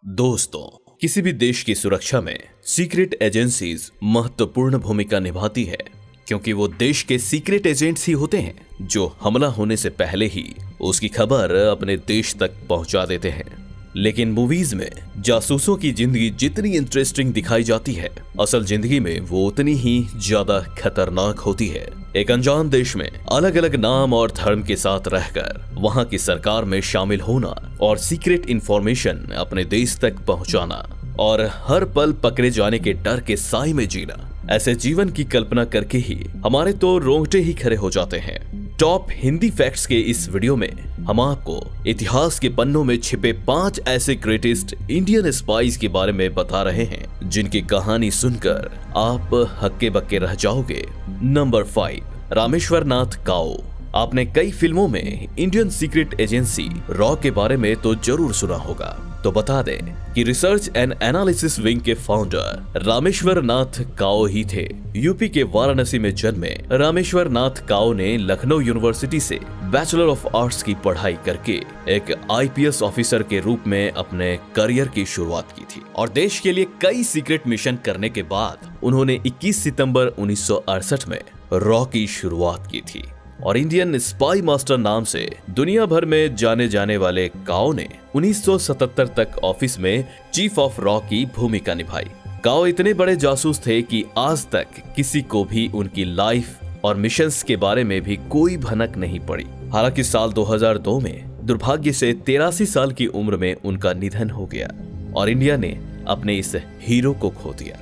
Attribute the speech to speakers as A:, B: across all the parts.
A: दोस्तों, किसी भी देश की सुरक्षा में सीक्रेट एजेंसीज महत्वपूर्ण भूमिका निभाती है, क्योंकि वो देश के सीक्रेट एजेंट्स ही होते हैं जो हमला होने से पहले ही उसकी खबर अपने देश तक पहुंचा देते हैं। लेकिन मूवीज में जासूसों की जिंदगी जितनी इंटरेस्टिंग दिखाई जाती है, असल जिंदगी में वो उतनी ही ज्यादा खतरनाक होती है। एक अनजान देश में अलग अलग नाम और धर्म के साथ रहकर वहां की सरकार में शामिल होना और सीक्रेट इंफॉर्मेशन अपने देश तक पहुंचाना और हर पल पकड़े जाने के डर के साए में जीना, ऐसे जीवन की कल्पना करके ही हमारे तो रोंगटे ही खड़े हो जाते हैं। टॉप हिंदी फैक्ट्स के इस वीडियो में हम आपको इतिहास के पन्नों में छिपे 5 ऐसे ग्रेटेस्ट इंडियन स्पाइस के बारे में बता रहे हैं जिनकी कहानी सुनकर आप हक्के बक्के रह जाओगे। नंबर 5, रामेश्वर नाथ काओ। आपने कई फिल्मों में इंडियन सीक्रेट एजेंसी रॉ के बारे में तो जरूर सुना होगा, तो बता दें कि रिसर्च एंड एनालिसिस विंग के फाउंडर रामेश्वर नाथ काओ ही थे। यूपी के वाराणसी में जन्मे रामेश्वर नाथ काओ ने लखनऊ यूनिवर्सिटी से बैचलर ऑफ आर्ट्स की पढ़ाई करके एक आईपीएस ऑफिसर के रूप में अपने करियर की शुरुआत की थी और देश के लिए कई सीक्रेट मिशन करने के बाद उन्होंने 21 सितंबर 1968 में रॉ की शुरुआत की थी और इंडियन स्पाई मास्टर नाम से दुनिया भर में जाने जाने वाले काओ ने 1977 तक ऑफिस में चीफ ऑफ रॉ की भूमिका निभाई। काओ इतने बड़े जासूस थे कि आज तक किसी को भी उनकी लाइफ और मिशंस के बारे में भी कोई भनक नहीं पड़ी। हालांकि साल 2002 में दुर्भाग्य से 83 साल की उम्र में उनका निधन हो गया और इंडिया ने अपने इस हीरो को खो दिया।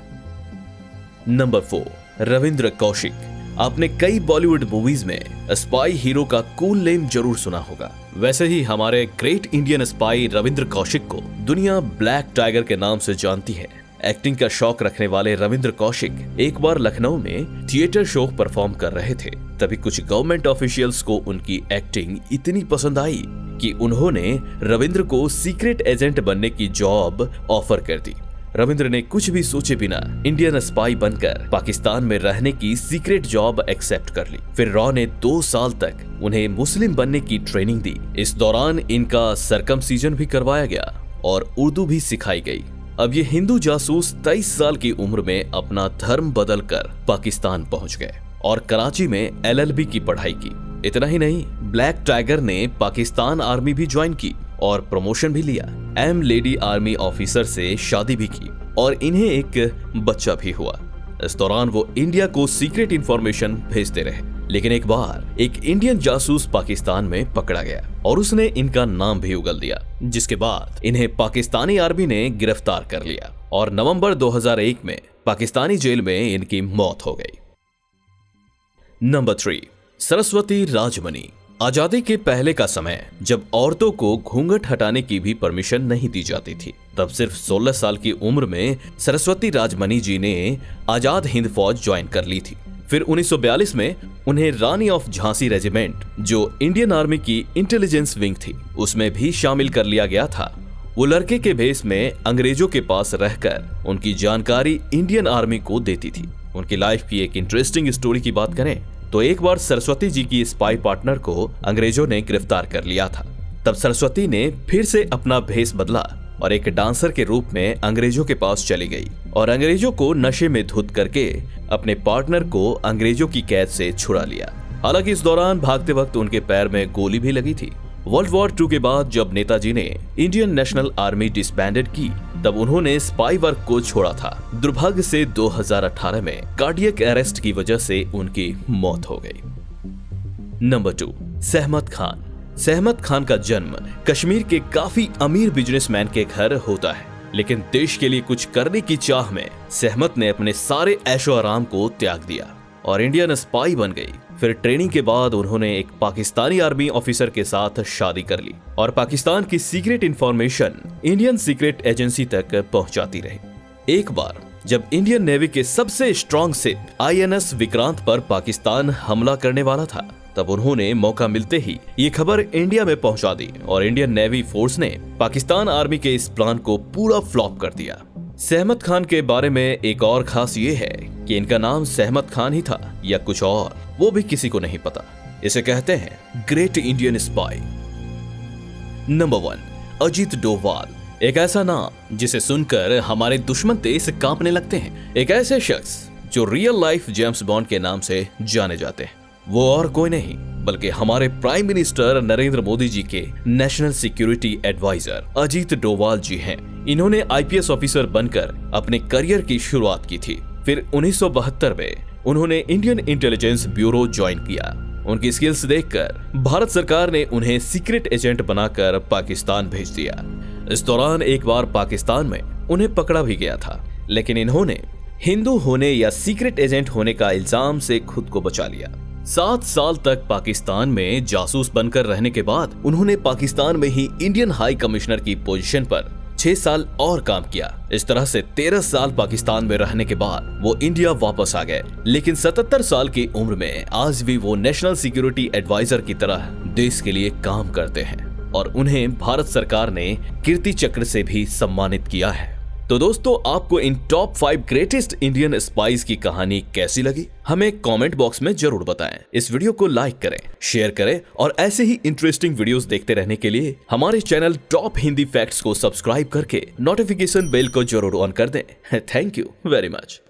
A: नंबर 4, रविंद्र कौशिक। आपने कई बॉलीवुड मूवीज में स्पाई हीरो का कूल नेम जरूर सुना होगा। वैसे ही हमारे great Indian spy Ravindra Kaushik को दुनिया ब्लैक टाइगर के नाम से जानती है। एक्टिंग का शौक रखने वाले रविंद्र कौशिक एक बार लखनऊ में थिएटर शो परफॉर्म कर रहे थे। तभी कुछ गवर्नमेंट ऑफिशियल्स को उनकी एक्टिंग इतनी पसंद आई कि उन्होंने रविंद्र को सीक्रेट एजेंट बनने की जॉब ऑफर कर दी। रविंद्र ने कुछ भी सोचे बिना इंडियन स्पाई बनकर पाकिस्तान में रहने की सीक्रेट जॉब एक्सेप्ट कर ली। फिर रॉ ने 2 साल तक उन्हें मुस्लिम बनने की ट्रेनिंग दी। इस दौरान इनका सरकमसीजन भी करवाया गया और उर्दू भी सिखाई गई। अब ये हिंदू जासूस 23 साल की उम्र में अपना धर्म बदलकर पाकिस्तान पहुंच गए और कराची में LLB की पढ़ाई की। इतना ही नहीं, ब्लैक टाइगर ने पाकिस्तान आर्मी भी ज्वाइन की और प्रमोशन भी लिया। एम लेडी आर्मी ऑफिसर से शादी भी की और इन्हें एक बच्चा भी हुआ। इस दौरान वो इंडिया को सीक्रेट इंफॉर्मेशन भेजते रहे। लेकिन एक बार एक इंडियन जासूस पाकिस्तान में पकड़ा गया और उसने इनका नाम भी उगल दिया, जिसके बाद इन्हें पाकिस्तानी आर्मी ने गिरफ्तार कर लिया और नवंबर 2001 में पाकिस्तानी जेल में इनकी मौत हो गई। नंबर 3, सरस्वती राजमनी। आजादी के पहले का समय जब औरतों को घूंघट हटाने की भी परमिशन नहीं दी जाती थी, तब सिर्फ 16 साल की उम्र में सरस्वती राजमनी जी ने आजाद हिंद फौज ज्वाइन कर ली थी। फिर 1942 में उन्हें रानी ऑफ झांसी रेजिमेंट, जो इंडियन आर्मी की इंटेलिजेंस विंग थी, उसमें भी शामिल कर लिया गया था। वो लड़के के भेस में अंग्रेजों के पास रहकर उनकी जानकारी इंडियन आर्मी को देती थी। उनकी लाइफ की एक इंटरेस्टिंग स्टोरी की बात करें तो एक बार सरस्वती जी की स्पाई पार्टनर को अंग्रेजों ने गिरफ्तार कर लिया था। तब सरस्वती ने फिर से अपना भेस बदला और एक डांसर के रूप में अंग्रेजों के पास चली गई और अंग्रेजों को नशे में धुत करके अपने पार्टनर को अंग्रेजों की कैद से छुड़ा लिया। हालांकि इस दौरान भागते वक्त उनके पैर में गोली भी लगी थी। वर्ल्ड वॉर 2 के बाद जब नेताजी ने इंडियन नेशनल आर्मी डिसबैंडेड की, तब उन्होंने स्पाई वर्क को छोड़ा था। दुर्भाग्य से 2018 में कार्डियक अरेस्ट की वजह से उनकी मौत हो गई। नंबर 2, सहमत खान। सहमत खान का जन्म कश्मीर के काफी अमीर बिजनेसमैन के घर होता है, लेकिन देश के लिए कुछ करने की चाह में सहमत ने अपने सारे ऐशो आराम को त्याग दिया और इंडियन स्पाई बन गई। फिर ट्रेनिंग के बाद उन्होंने एक पाकिस्तानी आर्मी ऑफिसर के साथ शादी कर ली और पाकिस्तान की secret information Indian secret agency तक पहुंचाती रही। एक बार जब इंडियन नेवी के सबसे स्ट्रॉन्ग शिप INS विक्रांत पर पाकिस्तान हमला करने वाला था, तब उन्होंने मौका मिलते ही ये खबर इंडिया में पहुंचा दी और इंडियन नेवी फोर्स ने पाकिस्तान आर्मी के इस प्लान को पूरा फ्लॉप कर दिया। सहमत खान के बारे में एक और खास ये है कि इनका नाम सहमत खान ही था या कुछ और, वो भी किसी को नहीं पता। इसे कहते हैं great Indian spy. Number 1, Ajit Doval. एक ऐसा नाम जिसे सुनकर हमारे दुश्मन तेज कांपने लगते हैं। एक ऐसे शख्स जो रियल लाइफ जेम्स बॉन्ड के नाम से जाने जाते हैं। वो और कोई नहीं बल्कि हमारे प्राइम मिनिस्टर नरेंद्र मोदी जी के national security adviser Ajit Doval ji हैं। इन्होंने आईपीएस ऑफिसर बनकर अपने करियर की शुरुआत की थी। फिर 1972 में उन्होंने इंडियन इंटेलिजेंस ब्यूरो ज्वाइन किया। उनकी स्किल्स देखकर भारत सरकार ने उन्हें सीक्रेट एजेंट बनाकर पाकिस्तान भेज दिया। इस दौरान एक बार पाकिस्तान में उन्हें पकड़ा भी गया था, लेकिन इन्होंने हिंदू होने या सीक्रेट एजेंट होने का इल्जाम से खुद को बचा लिया। 7 साल तक पाकिस्तान में जासूस बनकर रहने के बाद उन्होंने पाकिस्तान में ही इंडियन हाई कमिश्नर की पोजीशन पर 6 साल और काम किया। इस तरह से 13 साल पाकिस्तान में रहने के बाद वो इंडिया वापस आ गए। लेकिन 77 साल की उम्र में आज भी वो नेशनल सिक्योरिटी एडवाइजर की तरह देश के लिए काम करते हैं और उन्हें भारत सरकार ने कीर्ति चक्र से भी सम्मानित किया है। तो दोस्तों, आपको इन टॉप 5 ग्रेटेस्ट इंडियन स्पाइस की कहानी कैसी लगी, हमें कमेंट बॉक्स में जरूर बताएं। इस वीडियो को लाइक करें, शेयर करें और ऐसे ही इंटरेस्टिंग वीडियोस देखते रहने के लिए हमारे चैनल टॉप हिंदी फैक्ट्स को सब्सक्राइब करके नोटिफिकेशन बेल को जरूर ऑन कर दें। Thank you very much.